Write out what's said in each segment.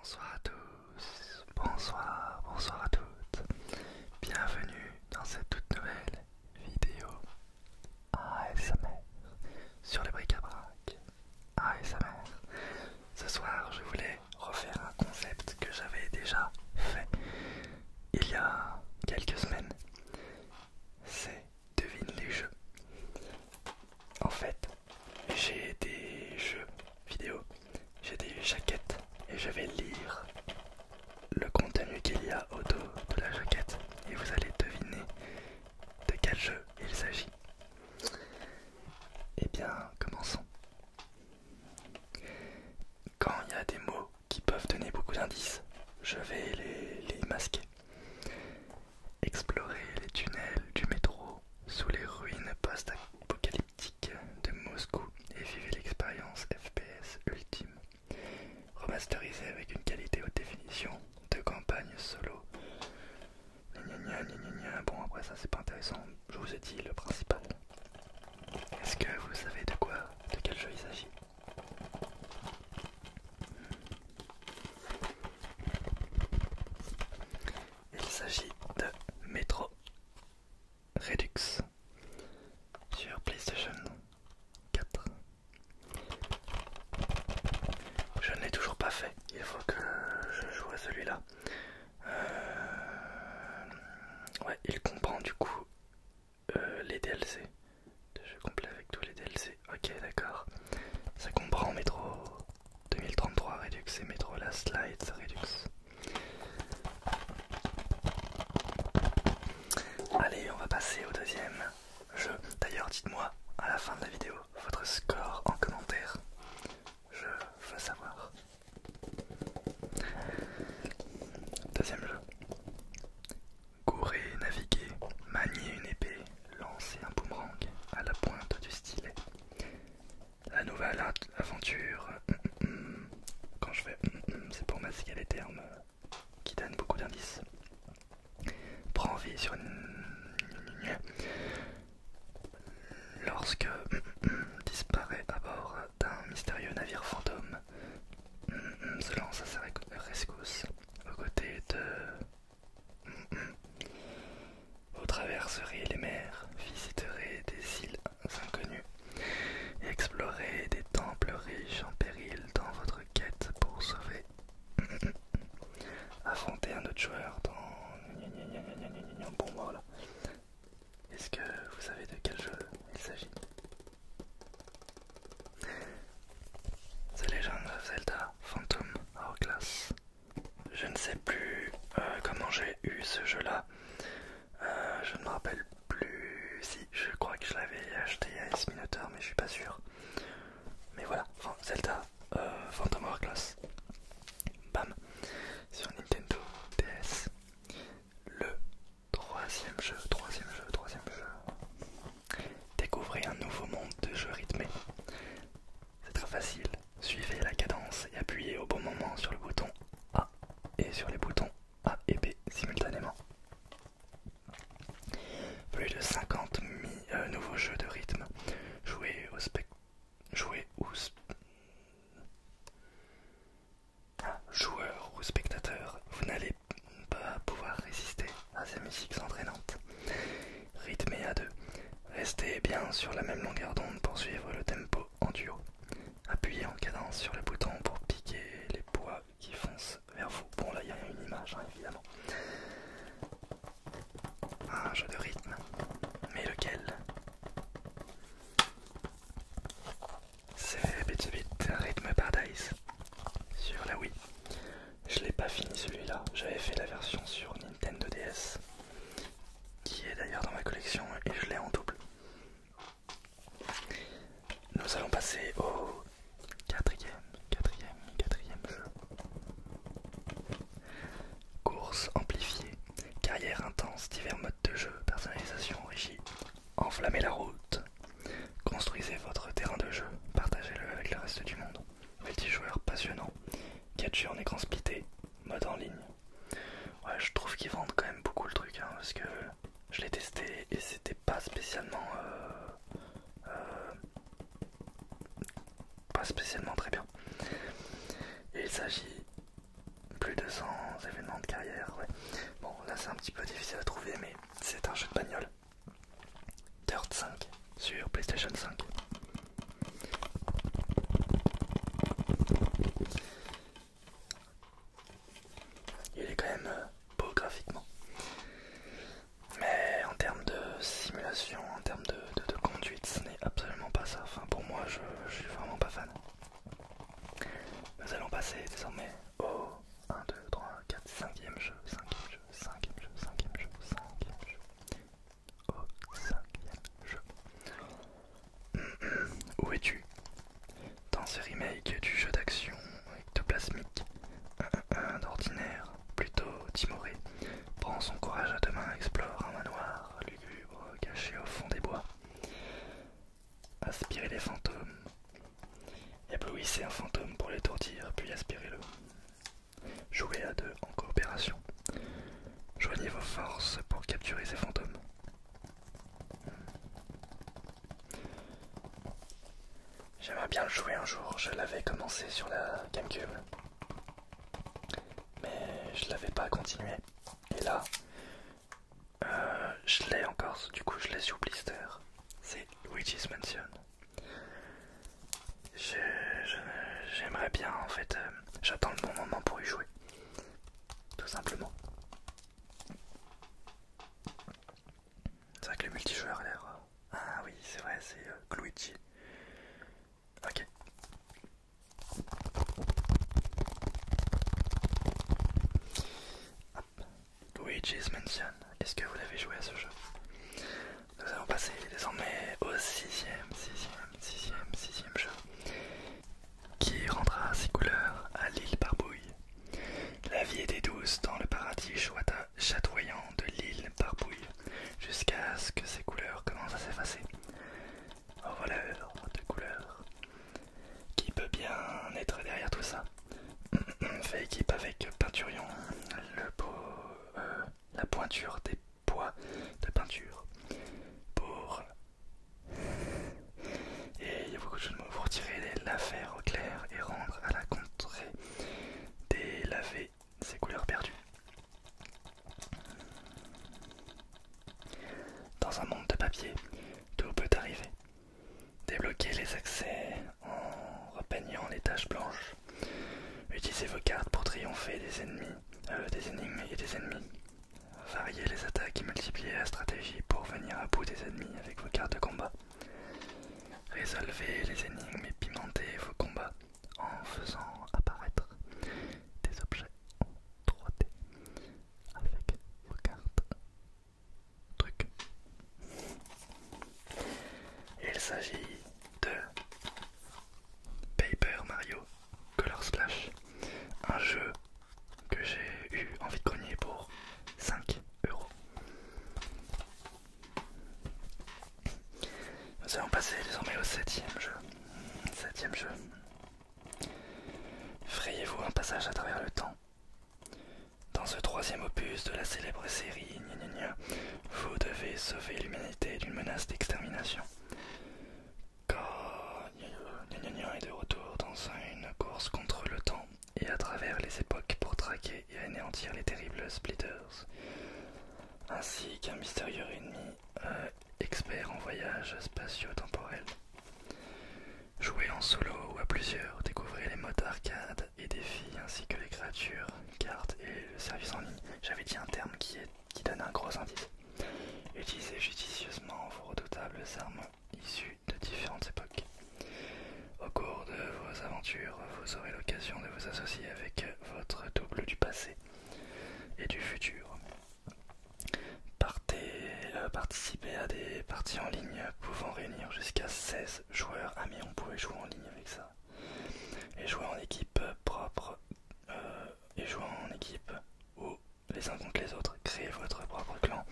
Bonsoir à tous, bonsoir à toutes. Bienvenue dans cette toute nouvelle vidéo ASMR sur les bric-à-brac. ASMR. Ce soir, je voulais refaire un concept que j'avais déjà fait il y a quelques semaines. C'est devine les jeux. En fait, j'ai des jeux vidéo, j'ai des jaquettes et je vais lire le contenu qu'il y a au dos de la jaquette et vous allez deviner de quel jeu il s'agit. Eh bien, commençons. Quand il y a des mots qui peuvent donner beaucoup d'indices, je vais les masquer. Explorer les tunnels du métro sous les ruines post-apocalyptiques de Moscou et vivez l'expérience FPS ultime. Remasterisé avec une qualité haute définition de campagne solo. Bon, après ça c'est pas intéressant, je vous ai dit le principal. Est-ce que vous savez de quel jeu il s'agit? Il s'agit de Metro Redux sur PlayStation 4. Je ne l'ai toujours pas fait, il faut que je joue à celui-là. Ouais, il comprend du coup les DLC. De jeu complet avec tous les DLC. Ok, d'accord. Ça comprend Metro 2033 Redux et Metro Last Light Redux. Allez, on va passer au deuxième jeu. D'ailleurs, dites-moi à la fin de la vidéo votre score en commentaire. Je veux savoir. Deuxième jeu. Courir, naviguer, manier une épée, lancer un boomerang à la pointe du stylet. La nouvelle aventure. Quand je fais c'est pour masquer les termes qui donnent beaucoup d'indices. Prend vie sur une... Lorsque disparaît à bord d'un mystérieux navire fantôme, se lance à sa rescousse aux côtés de... Vous traverserez les mers, visiterez des îles inconnues et explorez des temples riches en péril dans votre quête pour sauver. Affronter un autre joueur dans... Bon voilà. Est-ce que vous savez de quel jeu il s'agit? The Legend of Zelda Phantom Hourglass. Je ne sais plus comment j'ai eu ce jeu-là. Je ne me rappelle plus. Si, je crois que je l'avais acheté à S-Minotaur, mais je suis pas sûr. Mais voilà, Zelda Phantom Hourglass. Bam. Sur Nintendo DS. Le troisième jeu. Découvrez un nouveau monde de jeux rythmés. C'est très facile. Suivez la cadence et appuyez au bon moment sur le bouton A et sur les boutons A et B simultanément. Plus de 50 nouveaux jeux de rythme. Jouez joueurs ou spectateurs, vous n'allez pas pouvoir résister à ces musiques entraînantes. Rythmé à deux. Restez bien sur la même longueur d'onde pour suivre le tempo en duo. Appuyez en cadence sur le bouton pour piquer les poids qui foncent vers vous. Bon, là il y a une image évidemment. Un jeu de rythme. Mais lequel? C'est Beat the Beat Rhythm Paradise sur la Wii. Je l'ai pas fini celui-là, j'avais fait la version sur Nintendo DS qui est d'ailleurs dans ma collection et je l'ai en double. Nous allons passer au quatrième jeu. Course amplifiée, carrière intense, divers modes de jeu, personnalisation enrichie. Enflammez la route. Construisez votre terrain de jeu, partagez-le avec le reste du monde. Multijoueur passionnant, 4 jeux en écran splitté, mode en ligne. Ouais, je trouve qu'ils vendent quand même beaucoup le truc, hein, parce que je l'ai testé et c'était pas spécialement très bien. Et il s'agit c'est un petit peu difficile à trouver, mais c'est un jeu de bagnole. Dirt 5 sur PlayStation 5. Il est quand même beau graphiquement. Mais en termes de simulation, en termes de conduite, ce n'est absolument pas ça. Enfin, pour moi, je suis vraiment pas fan. Nous allons passer désormais au 1, 2, 3, 4, 5e jeu, 5e jeu, 5e jeu, 5e jeu, 5e jeu. Au 5e jeu. Où es-tu dans ce remake du jeu d'action ectoplasmique? Un d'ordinaire, plutôt timoré, prend son courage à deux mains, explore un manoir lugubre caché au fond des bois. Aspirer les fantômes. Éblouissez un fantôme pour l'étourdir, puis aspirez-le. Jouez à deux en coopération. Joignez vos forces pour capturer ces fantômes. J'aimerais bien le jouer un jour, je l'avais commencé sur la GameCube. Mais je l'avais pas continué. Et là, je l'ai encore, du coup je l'ai sur blister. C'est Luigi's Mansion. J'aimerais bien en fait, j'attends le bon moment pour y jouer. Tout simplement. C'est vrai que le multijoueur a l'air... Ah oui, c'est vrai, c'est Luigi. Ok. Hop. Luigi's Mansion. Est-ce que vous l'avez joué à ce jeu? Nous allons passer désormais au sixième jeu, qui rendra ses couleurs à l'île Barbouille. La vie était douce dans le paradis chatoyant de l'île Barbouille, jusqu'à ce que ses couleurs commencent à s'effacer. Au voleur de couleurs. Qui peut bien être derrière tout ça? Fait équipe avec Peinturion, la pointure des poids de peinture. Et il y a beaucoup de jeux de mots pour tirer l'affaire au clair et rendre à la contrée des lavés ses couleurs perdues. Dans un monde de papier, tout peut arriver. Débloquez les accès en repeignant les taches blanches. Utilisez vos cartes pour triompher des énigmes et des ennemis. Variez les attaques et multipliez la stratégie pour venir à bout des ennemis avec vos cartes de combat. Résolvez les énigmes et pimentez vos combats en faisant apparaître des objets en 3D avec vos cartes. Truc. Il s'agit de Paper Mario Color Splash, un jeu que j'ai eu envie de cogner pour 5 €. Nous allons passer désormais au 7e jeu. 7e jeu. Frayez-vous un passage à travers le temps. Dans ce 3e opus de la célèbre série vous devez sauver l'humanité d'une menace d'extermination. Quand est de retour dans une course contre le temps et à travers les époques pour traquer et anéantir les terribles Splitters, ainsi qu'un mystérieux ennemi expert en voyage spatio-temporel. Jouez en solo ou à plusieurs, découvrez les modes arcade et défis ainsi que les créatures, cartes et le service en ligne. J'avais dit un terme qui donne un gros indice. Utilisez judicieusement vos redoutables armes issues de différentes époques. Au cours de vos aventures, vous aurez l'occasion de vous associer avec votre double du passé et du futur. Participez à des parties en ligne pouvant réunir jusqu'à 16 joueurs. Ah mais on pouvait jouer en ligne avec ça. Et jouer en équipe propre. Et jouer en équipe ou les uns contre les autres. Créez votre propre clan.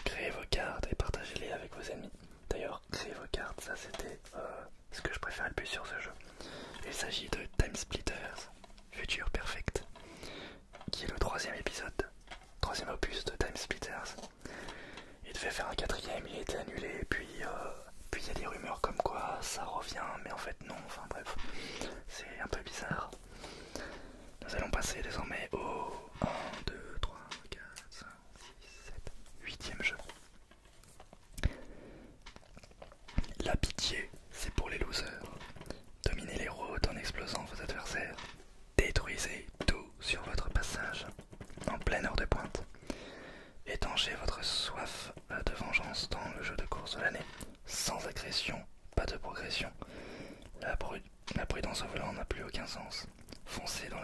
Créez vos cartes et partagez-les avec vos ennemis. D'ailleurs, créez vos cartes, ça c'était ce que je préfère le plus sur ce jeu. Il s'agit de Time Splitters Future Perfect, qui est le 3e épisode, 3e opus de Time Splitters. Il devait faire un 4e, il a été annulé, puis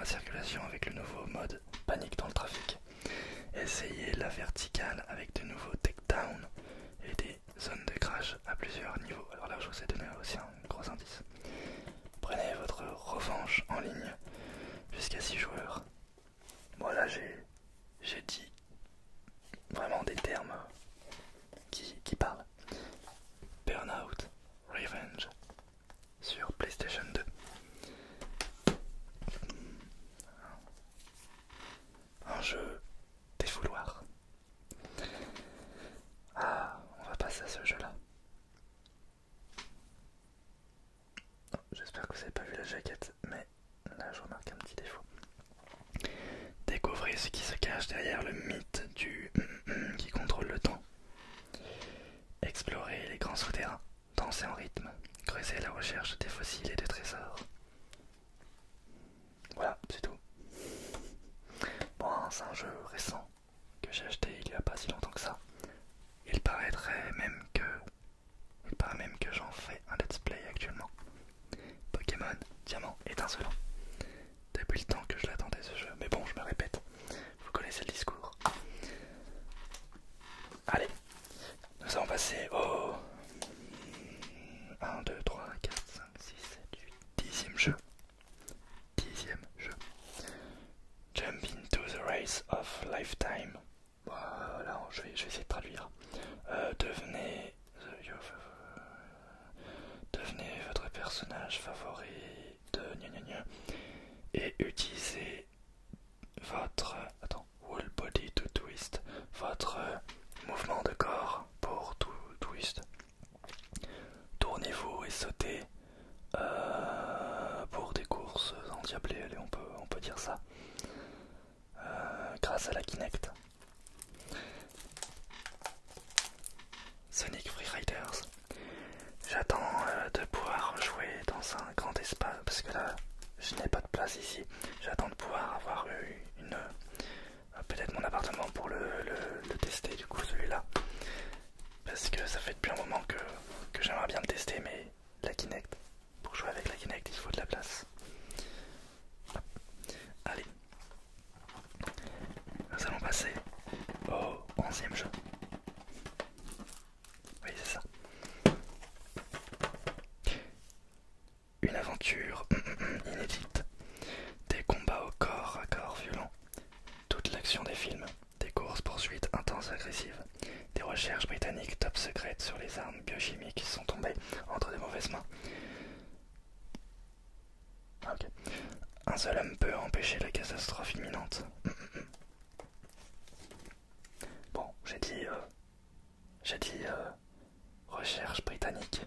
la circulation avec le nouveau mode panique dans le trafic. Essayez la verticale avec de nouveaux takedowns et des zones de crash à plusieurs niveaux. Alors là je vous ai donné aussi un gros indice. Prenez votre revanche en ligne jusqu'à 6 joueurs. Bon là j'ai dit vraiment des termes qui parlent. Burnout Revenge sur PlayStation 2. Un jeu défouloir. Ah, on va passer à ce jeu-là. J'espère que vous n'avez pas vu la jaquette, mais là je remarque un petit défaut. Découvrez ce qui se cache derrière le mythe du qui contrôle le temps. Explorez les grands souterrains, dansez en rythme, creusez la recherche des fossiles et des trésors. Voilà, c'est tout. Bon, c'est un jeu récent que j'ai acheté il y a pas si longtemps que ça. Il paraît même que j'en fais un let's play actuellement. Pokémon Diamant étincelant. Depuis le temps que je l'attendais ce jeu, mais bon, je me répète, vous connaissez le discours. Allez, nous allons passer au 1, 2, 3, 4, 5, 6, 7, 8, 10e jeu. 10e jeu. Jump into the race of lifetime. Voilà, je vais essayer de traduire. Devenez votre personnage favori de gna gna gna et utilisez votre whole body to twist, votre mouvement de corps pour tout twist. Tournez-vous et sautez pour des courses endiablées, allez, on peut dire ça, grâce à la Kinect. Sonic Free Riders. J'attends de pouvoir jouer dans un grand espace parce que là je n'ai pas de place ici. J'attends de pouvoir avoir peut-être mon appartement pour le tester du coup celui-là. Parce que ça fait depuis un moment que j'aimerais bien le tester, mais la Kinect, pour jouer avec la Kinect il faut de la place. Allez, nous allons passer au 11e jeu. Oui, c'est ça. Une aventure inédite, des combats au corps à corps violents, toute l'action des films, des courses-poursuites intenses et agressives, des recherches britanniques top secrètes sur les armes biochimiques qui sont tombées entre de mauvaises mains. Ok. Un seul homme peut empêcher la catastrophe imminente. Bon, j'ai dit recherche britannique.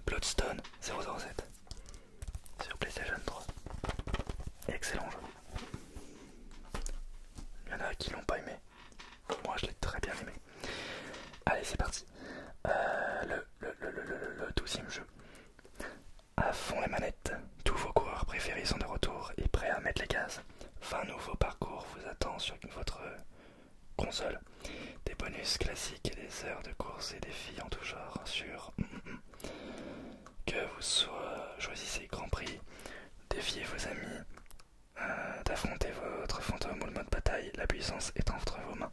Bloodstone 007 sur PlayStation 3. Excellent jeu. Il y en a qui l'ont pas aimé. Moi je l'ai très bien aimé. Allez, c'est parti. Le 12e jeu. À fond les manettes. Tous vos coureurs préférés sont de retour et prêts à mettre les gaz. 20 nouveaux parcours vous attendent sur votre console. Des bonus classiques et des heures de course et défis en tout genre sur que vous choisissez Grand Prix, défiez vos amis, d'affronter votre fantôme ou le mode bataille, la puissance est entre vos mains.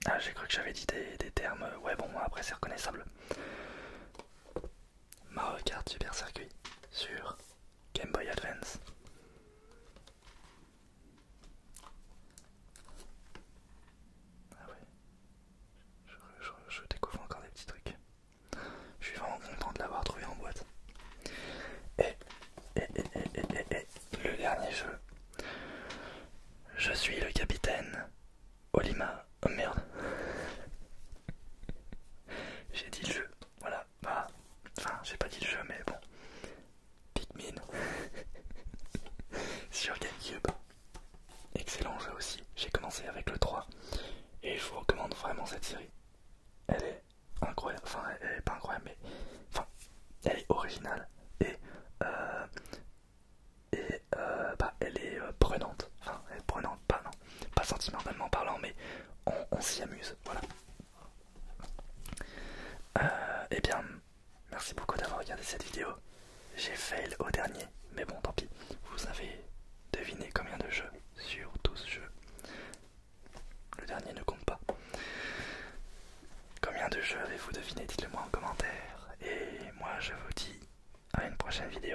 Ah, j'ai cru que j'avais dit des termes, ouais bon après c'est reconnaissable. Mario Kart Super Circuit sur Game Boy Advance. Ah ouais, je découvre encore des petits trucs. Je suis vraiment content de l'avoir trouvé en boîte. Et le dernier jeu. Je suis le capitaine Olima. Oh merde. J'ai dit le jeu. Voilà. Bah, enfin, j'ai pas dit le jeu, mais bon. Pikmin. Sur GameCube. Excellent jeu aussi. J'ai commencé avec le 3. Et je vous recommande vraiment cette série. Elle est incroyable. Enfin, elle est pas incroyable, mais. Enfin, elle est originale. Bah, elle est prenante. Enfin, elle est prenante, pas sentimentalement parlant, mais on s'y amuse. Voilà. regardé cette vidéo, j'ai fail au dernier, mais bon tant pis. Vous avez deviné combien de jeux sur 12 jeux. Le dernier ne compte pas. Combien de jeux avez-vous deviné? Dites-le moi en commentaire. Et moi je vous dis à une prochaine vidéo.